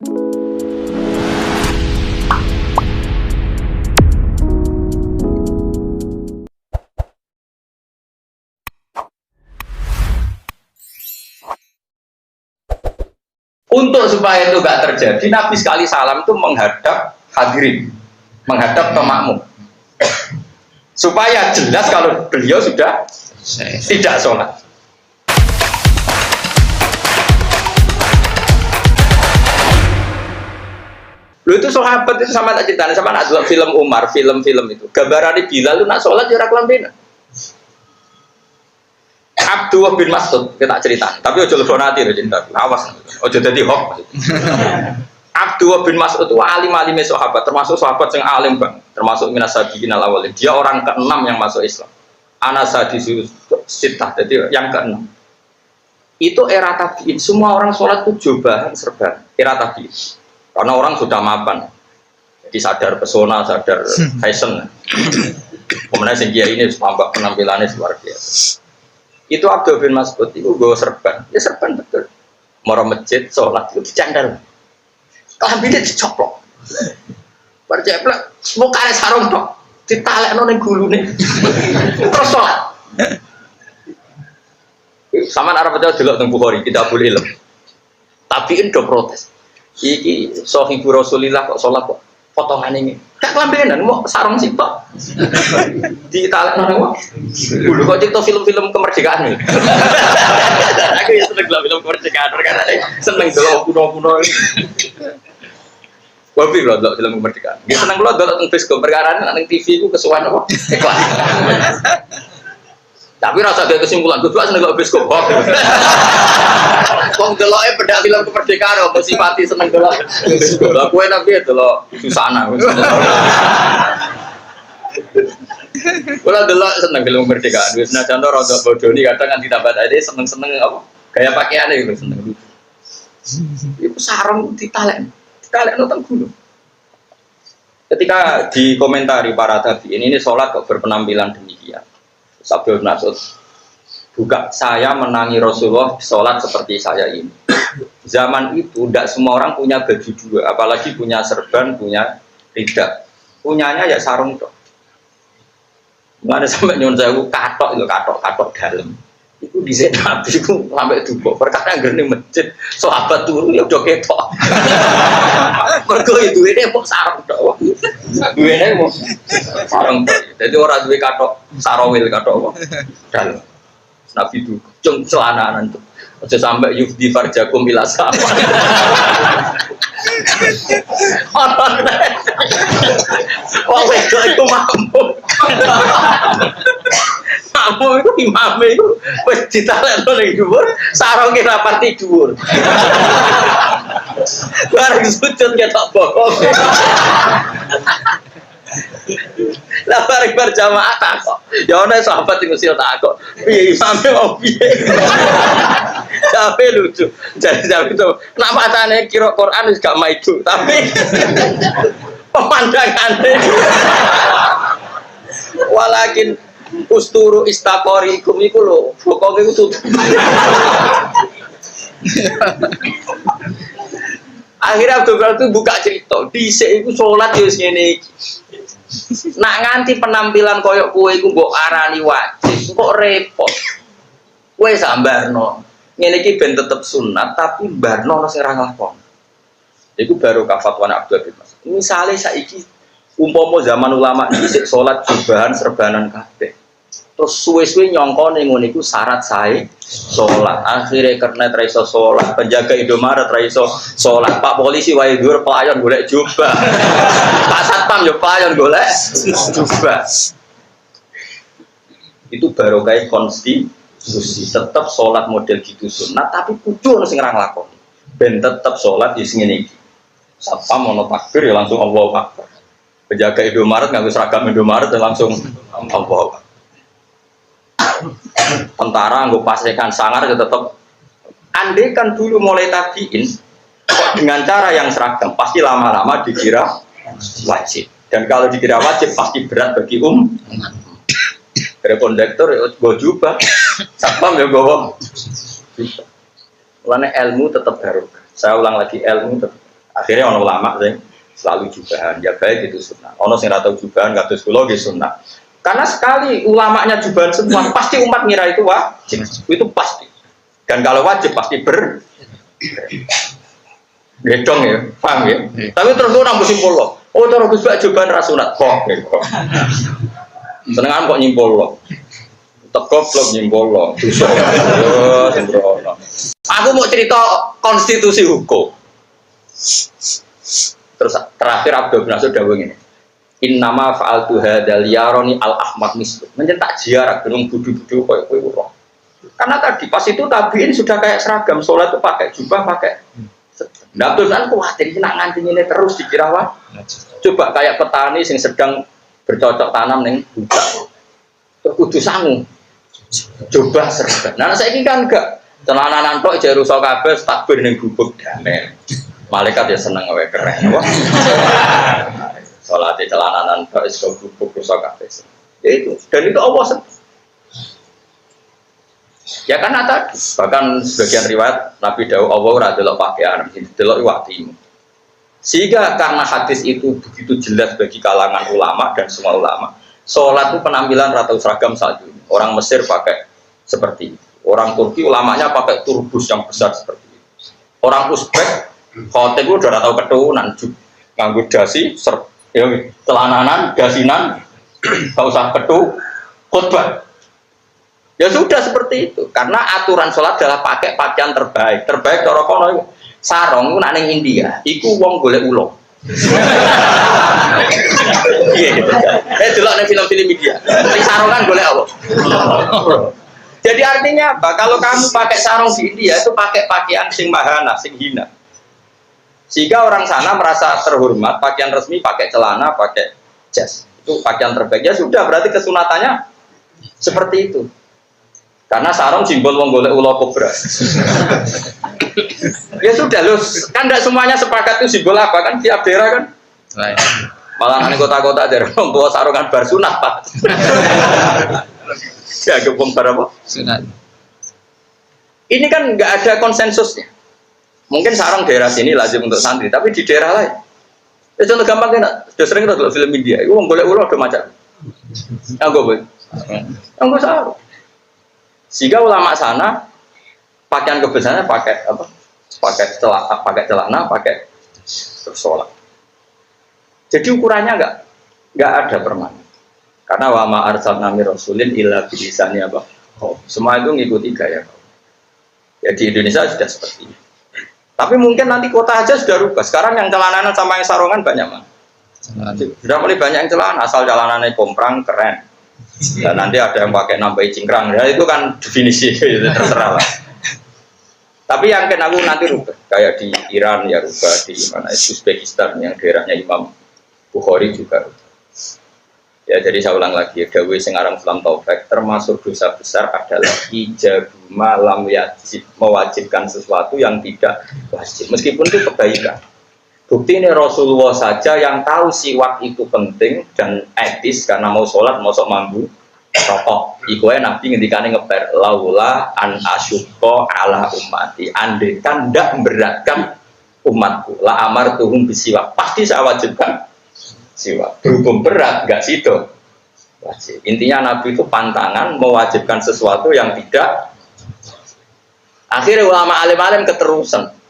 Untuk supaya itu gak terjadi, Nabi sekali salam itu menghadap hadirin, menghadap ke makmum, supaya jelas kalau beliau sudah tidak sholat. Lu itu sahabat itu sama tak ceritanya, sama nak delok film Umar, film-film itu gambaran Bilal lu nak sholat ya ora kelambenan. Abdullah bin Mas'ud kita cerita, tapi ojo lebon ati lho cinta, awas, ojo dadi hoax. Abdullah bin Mas'ud itu alim-alime sahabat, termasuk sahabat yang alim bang, termasuk minas sabiqin al-awwalin. Dia orang ke-6 yang masuk Islam. Anasadisu sitah, jadi yang ke-6. Itu era tabi'in, semua orang sholat itu jubahan serban, era tabi'in. Karena orang sudah mapan, jadi sadar pesona, sadar fashion. Kemudian sing kiai ini tambah penampilannya luar biasa. Itu Abdul bin Mas'ud itu gue serban, ya serban betul. Mau masjid, sholat itu dicandal, kelambinya dicoplok, berjeplak, semua kare sarung dok, ditalek nong gulu nih, terus sholat. Sama Arab itu dulu tentang Bukhari, kita boleh ilm. Tapi itu protes. Iki sohibu Rasulillah kok sholat kok potongan ini. Tak kelambinan, mau sarung sih pak. Ditalek nong dulu kok cerita film-film kemerdekaan nih. Aku ya seneng film kemerdekaan karena seneng dulu kuno-kuno. Wabi loh dulu film kemerdekaan. Dia seneng loh dulu tentang film perkara nang TV ku kesuwan apa? Ikhlas. Tapi rasa dia kesimpulan kedua seneng dulu bioskop. Wong deloke beda film kemerdekaan apa simpati seneng dulu. Lah kowe tapi delok susana. Kula delok seneng film kemerdekaan. Wis senajan to rada bodoni kadang kan ditambah tadi seneng-seneng apa gaya pakaiane gitu seneng. Iku sarung ditalekno teng gunung. Ketika dikomentari para tabi'in ini sholat kok berpenampilan demikian. Abdul bin Mas'ud buka saya menangi Rasulullah sholat seperti saya ini. Zaman itu tidak semua orang punya baju dua, apalagi punya serban, punya rida. Punyanya ya sarung dok. Mana sampai nyon saya katok itu katok dalam. Itu di sana habis itu sampai dubok. Perkara gini masjid, sahabat turun ya udah ketok. Mergo itu ini mau sarung dok. Duene mau sarung dok. Jadi orang duwe katok sarawil katok apa? Dalam. Nabi itu cung celananan tuh. Aja sampai yufdi farjakum ila sama. Wong wedok iku mampu. Mampu iku imame iku wis ditalekno ning dhuwur, sarunge rapati dhuwur. Bareng sujud ketok bokong. Lah bareng berjamaah takok. Ya ana sahabat sing usil takok. Piye imame mau piye? Tapi lucu. Jadi itu kenapa tane kira Quran wis gak maido, tapi pemandangannya walakin usturu istaqori ikum iku lho bokoke iku tutup. Akhirnya Abdul itu buka cerita dhisik iku salat ya wis ngene iki. Nak nganti penampilan koyok kowe iku mbok arani wajib kok repot. Kowe sambarno. Ngene iki ben tetep sunat tapi barno ana sing ora nglakon. Iku baru fatwa Abdul bin Mas'ud. Misale saiki umpama zaman ulama dhisik salat jubahan serbanan kabeh. Terus suwe-suwe nyongkone ngono iku syarat sae salat. Akhire kernet ra iso salat, penjaga Indomaret ra iso salat, Pak polisi wae dhuwur pelayan golek jubah. Pak satpam yo pelayan golek jubah. Itu barokah konstitusi. Tetap sholat model gitu sunat, tapi kudu ono sing ora nglakoni. Ben tetap sholat di ngene iki. Satpam ono takbir ya langsung Allahu Akbar. Penjaga Indomaret nganggo seragam Indomaret ya langsung Allahu Akbar. Tentara nggo pasekan sangar ya tetap. Andai kan dulu mulai tabiin dengan cara yang seragam pasti lama-lama dikira wajib. Dan kalau dikira wajib pasti berat bagi kondektor ya gue jubah, satpam ya gue. Karena ilmu tetap baru. Saya ulang lagi ilmu tetap. Akhirnya orang ulama selalu jubahan, ya baik itu sunnah. Ono sing ora tau jubahan kados kula nggih sunnah. Karena sekali ulamanya jubahan semua, pasti umat ngira itu wajib. Itu pasti. Dan kalau wajib pasti gedong ya, paham ya? Tapi terus itu nambah simpul loh. Oh, terus Gus Bak jubahan ra sunat kok. Senengan kok nyimpul loh. Tegoblok nyimpul loh. Aku mau cerita konstitusi hukum. Terus terakhir Abdul bin Mas'ud dawuh ngene. Innama fa'altu hadzal yaroni al-ahmad mislu. Mencetak ziarah gunung budu-budu koyo kowe ora. Karena tadi pas itu tabiin sudah kayak seragam salat itu pakai jubah, pakai. Nah, terus kan kuwatir iki nak nganti ngene terus dikira wah. Coba kayak petani yang sedang bercocok tanam ning hutan. Terus kudu sangu. Coba seragam. Nah, saiki kan enggak. Celananan tok jare rusak kabeh takbir ning gubuk damai. Malaikat ya seneng wae keren. Salat celananan tok wis gubuk rusak kabeh. Ya itu. Dan itu Allah seneng. Ya kan tadi, bahkan sebagian riwayat Nabi Dawud Allah ora delok pakaian, delok watimu. Sehingga karena hadis itu begitu jelas bagi kalangan ulama dan semua ulama, sholat itu penampilan rata seragam saat ini. Orang Mesir pakai seperti itu. Orang Turki ulamanya pakai turbus yang besar seperti itu. Orang Uzbek, khotib itu udah tahu keturunan, nganggo dasi, ya, celananan, dasinan, gak usah ketu, khutbah. Ya sudah seperti itu. Karena aturan sholat adalah pakai pakaian terbaik. Terbaik cara kono sarong ku nak ning India, iku wong golek ulo. Iya gitu. Delok ning film-film India. Sing sarongan golek apa? Jadi artinya apa? Kalau kamu pakai sarung di India itu pakai pakaian sing mahana, sing hina. Sehingga orang sana merasa terhormat, pakaian resmi pakai celana, pakai jas. Itu pakaian terbaik. Ya sudah, berarti kesunatannya seperti itu. Karena sarung simbol wong golek ula kobra. Ya sudah loh, kan tidak semuanya sepakat itu simbol apa kan tiap daerah kan. Malah di kota-kota ada orang tua sarungan bar sunat Pak. Ya gempung bar apa? Sunat. Ini kan nggak ada konsensusnya. Mungkin sarung daerah sini lazim untuk santri, tapi di daerah lain. Ya contoh gampang kan, sudah sering kita film India, itu wong golek ula udah macam. Enggak boleh. Enggak sarung. Sehingga ulama sana pakaian kebiasaannya pakai apa? Pakai celana, pakai sholat. Jadi ukurannya enggak ada permanen. Karena wa ma arsalna mir rasulin illa bilisani apa? Oh, semua itu ngikuti gaya. Ya di Indonesia sudah seperti ini. Tapi mungkin nanti kota aja sudah rubah. Sekarang yang celananan sama yang sarungan banyak mah. Sudah mulai banyak yang celana, asal celananya komprang keren. Dan nanti ada yang pakai nambahin cingkrang, ya itu kan definisi itu terserah lah. Tapi yang kena aku nanti rubah, kayak di Iran ya rubah, di mana Uzbekistan yang daerahnya Imam Bukhari juga rubah. Ya jadi saya ulang lagi, Dawi Sengarang Islam Taufik termasuk dosa besar adalah ijab malam wajib, mewajibkan sesuatu yang tidak wajib, meskipun itu kebaikan. Bukti ini Rasulullah saja yang tahu siwak itu penting dan etis karena mau sholat, mau sok mambu rokok. Iku Nabi ngendikane ngeper laula an asyukko ala ummati. Andai kan tidak memberatkan umatku, la amar tuhum bisiwak. Pasti saya wajibkan siwak. Berhubung berat, enggak situ wajib. Intinya Nabi itu pantangan mewajibkan sesuatu yang tidak. Akhirnya ulama alim-alim keterusan.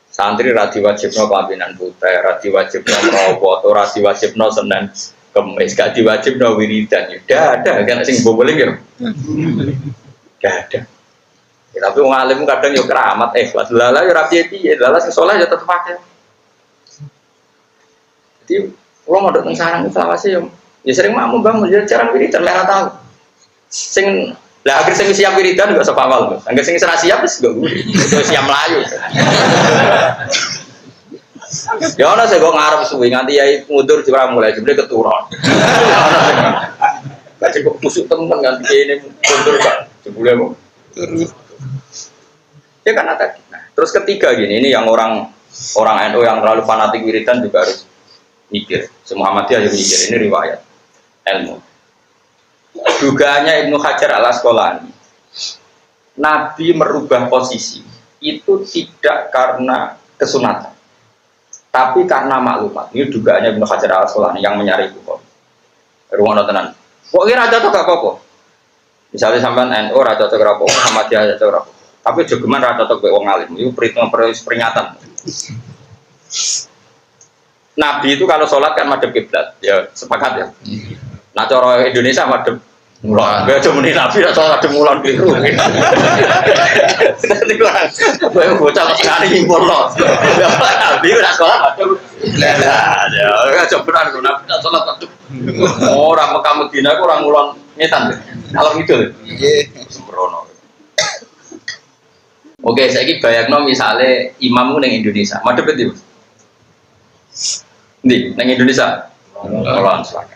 Santri radi wajibno kelambinan putih, radi wajibno merawat, radi wajibno Senin Kemis, gak diwajibno wiridan. Udah ada, kan sing boboling ya. Gak ada. Ya, tapi wong alim kadang yo keramat ikhlas. Lala yo rapi piye, lala sing saleh yo tetep pakai. Jadi kalau mau datang sarang itu selawase yo ya sering makmum bangun ya jarang wiridan lek tahu. Sing lah akhir sing siap wiridan enggak sapa awal. Angger sing siap wis enggak kuwi. Siap melayu. Ya ana sing kok ngarep suwi nganti yai mundur ora mulai jebule keturun. Lah kok tusuk temen nganti kene mundur Pak. Jebule kok. Ya kan tadi. Nah, terus ketiga gini, ini yang orang NU yang terlalu fanatik wiridan juga harus mikir. Muhammadiyah yang mikir, ini riwayat ilmu. Dugaannya Ibnu Hajar al-Asqalani, Nabi merubah posisi itu tidak karena kesunatan, Tapi karena maklumat, ini dugaannya Ibnu Hajar Al-Asqalani yang menyari Bukhari. Ruang tenan. Kok kira aja tuh gak apa-apa. Misalnya sampean NU ra cocok ra apa-apa, sama dia aja cocok ra apa-apa. Tapi jogeman ra cocok wong alim. Itu peringatan. Nabi itu kalau sholat kan madhep kiblat, ya sepakat ya. Nah cara Indonesia madhep mulon. Gak cuma nih Nabi nak sholat madhep mulon biru. Nanti gua bocah sekali impor loh. Nabi nak sholat madhep. Ya coba Nabi nak sholat madhep. Orang Mekah Madinah orang mulon ngetan. Kalau gitu. Sembrono. Oke, saya bayangno misalnya imammu neng Indonesia, madhep itu. Nih, neng Indonesia. Mulon silakan.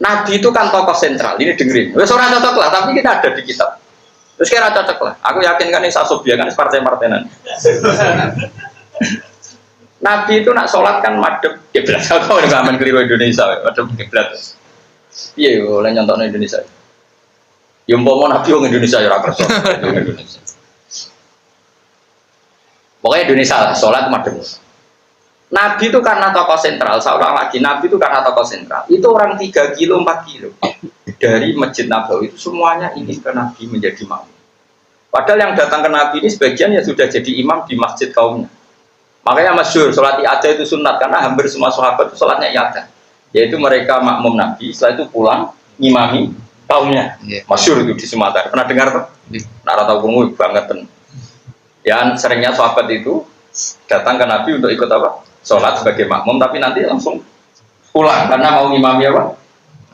Nabi itu kan tokoh sentral, ini dengerin. Wes ora cocok lah, tapi kita ada di kitab. Terus kira cocok lah. Aku yakin kan ini Sasobia kan partai-partainan. Nabi itu nak sholat kan madhep kiblat. Kau nggak aman keliru Indonesia, madhep kiblat. Iya, oleh nyontohnya Indonesia. Yang mau Nabi orang Indonesia ya rakyat Indonesia. Pokoknya Indonesia lah, sholat madhep. Nabi itu karena tokoh sentral, saya ulang lagi, Nabi itu karena tokoh sentral. Itu orang 3 kilo, 4 kilo dari Masjid Nabawi itu semuanya ingin ke Nabi menjadi makmum. Padahal yang datang ke Nabi ini sebagian ya sudah jadi imam di masjid kaumnya. Makanya masyhur sholat i'adah itu sunat karena hampir semua sahabat itu sholatnya i'adah. Yaitu mereka makmum Nabi, setelah itu pulang ngimami kaumnya. Masyhur itu di Sumatera. Pernah dengar tuh? Nara tahu bungu banget. Yang seringnya sahabat itu datang ke Nabi untuk ikut apa? Sholat sebagai makmum, tapi nanti langsung pulang karena mau ngimami apa?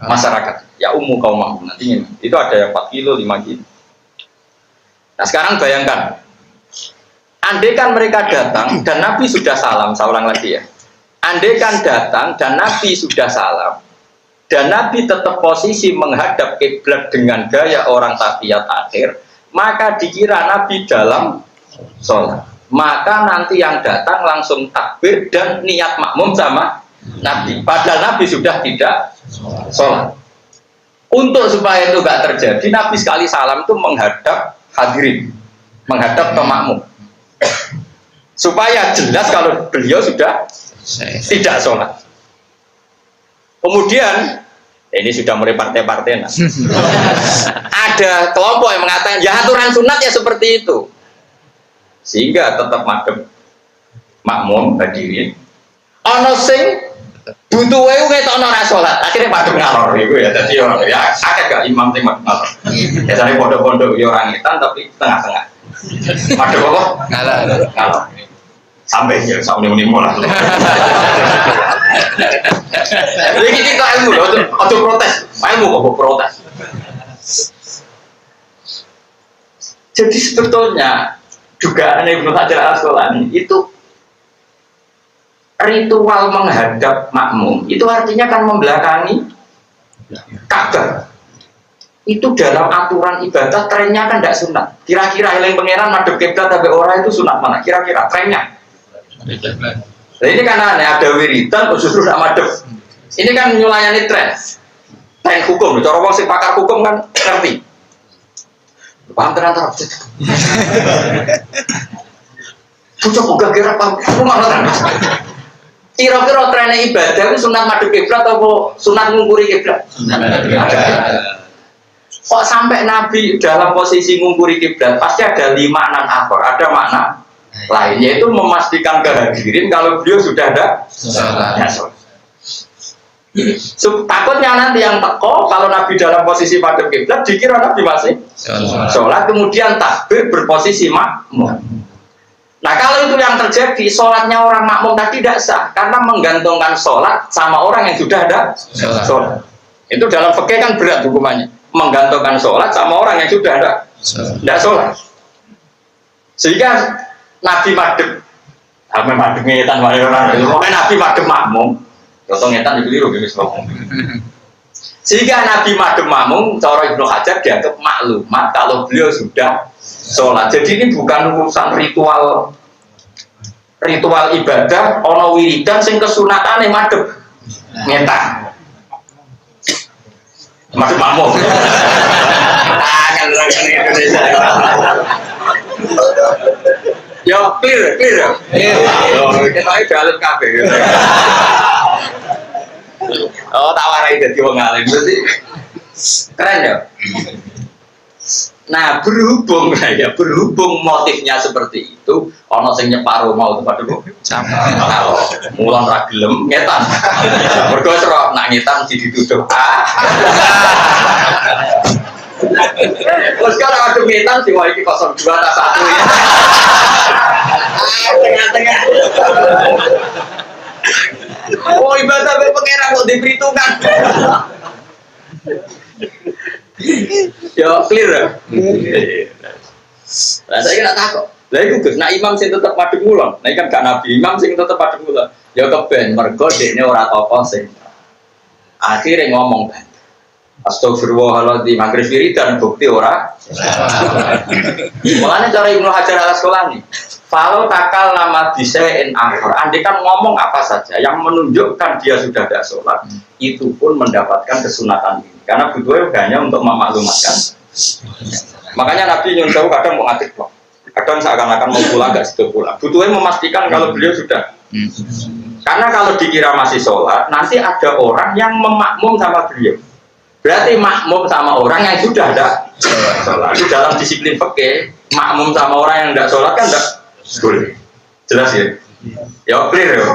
Masyarakat. Ya kaum makmum nanti ngimami. Itu ada yang 4 kilo, 5 kilo. Nah sekarang bayangkan, andai kan mereka datang dan Nabi sudah salam, saya ulang lagi ya. Andai kan datang dan Nabi sudah salam, dan Nabi tetap posisi menghadap kiblat dengan gaya orang tahiyat akhir, maka dikira Nabi dalam sholat. Maka nanti yang datang langsung takbir dan niat makmum sama Nabi. Padahal Nabi sudah tidak sholat. Untuk supaya itu gak terjadi, Nabi sekali salam itu menghadap hadirin, menghadap ke makmum. Supaya jelas kalau beliau sudah tidak sholat. Kemudian, ini sudah mulai partai-partai. Ada kelompok yang mengatakan, ya aturan sunat ya seperti itu. Sehingga tetap madhep makmum hadirin. Ono sing butuh wae ngetokno ora salat, akhire madhep ngalor iku ya. Dadi ono ya akeh gak imam sing madhep ngalor. Biasane pondok-pondok yo ora ngitan tapi tengah-tengah. Madhep apa? Ngalor. Sampai ya sampe-muni lah. Iki kita ilmu lho, aja protes. Ilmu kok protes. Jadi sebetulnya juga Ibnu Hajar Al-Asqalani itu ritual menghadap makmum itu artinya kan membelakangi Ka'bah. Itu dalam aturan ibadah trennya kan tidak sunat. Kira-kira eling pangeran madhep kiblat tapi orang itu sunat mana? Kira-kira trennya. Nah ini kan aneh, ada wiridan justru tidak madhep. Ini kan nyulayani tren hukum. Cara wong sing pakar hukum kan ngerti. Paham tenan ta? Cocok gak kira paham. Kira-kira trennya ibadah itu sunat madhep kiblat atau sunat ngungkuri kiblat? Kok sampai Nabi dalam posisi ngungkuri kiblat pasti ada 5 makna akhir, ada makna lain yaitu memastikan kehadirin kalau beliau sudah ada sholat. Takutnya nanti yang teko kalau Nabi dalam posisi madhep kiblat dikira Nabi masih sholat kemudian takbir berposisi makmum. Nah kalau itu yang terjadi sholatnya orang makmum tadi tidak sah karena menggantungkan sholat sama orang yang sudah ada sholat. Itu dalam fikih kan berat hukumannya, menggantungkan sholat sama orang yang sudah ada tidak sholat. Sehingga Nabi madhep ngetan wae orang, Nabi madhep makmum. Contoh ngetan itu liru gitu ngomong. Sehingga Nabi madhep makmum, cara Ibnu Hajar dianggap maklumat kalau beliau sudah sholat. Jadi ini bukan urusan ritual ibadah, ono wiridan sing kesunatan yang madhep ngetan. Madhep makmum. Kan orang Indonesia. Ya clear ya. Oh, kita ini dalam kafe. Oh, tak warai jadi wong alim berarti keren ya. Nah berhubung motifnya seperti itu, ono sing nyeparo mau tempat dulu. Mulan ragilem ngetan. Mergo serok nak ngetan dituduh. Terus kalau ada ngetan sih mau iki 02 tak 1 ya. Tengah-tengah. Oh ibadah berpengeran kok diperhitungkan. Ya clear ya. Nah saya kira takut. Lah iku Gus, nah imam sing tetep madhep mulon. Nah kan gak nabi, imam sing tetep madhep mulon. Ya keben mergo dekne ora tokoh sing. Akhire ngomong kan. Astagfirullahaladzim, maghrib wiridan bukti ora. Mulane cara Ibnu Hajar al-Asqalani, kalau takal nama bisain akhir, andai kan ngomong apa saja yang menunjukkan dia sudah tidak sholat, itu pun mendapatkan kesunatan ini. Karena butuhnya hanya untuk memaklumatkan. Makanya Nabi nyuruh tahu kadang mau ngatik loh, kadang seakan-akan mau pulang gak situ pulang. Butuhnya memastikan kalau beliau sudah. Karena kalau dikira masih sholat, nanti ada orang yang memakmum sama beliau. Berarti makmum sama orang yang sudah ada sholat. Itu dalam disiplin fikih, makmum sama orang yang tidak sholat kan tidak boleh. Jelas ya? Ya clear ya?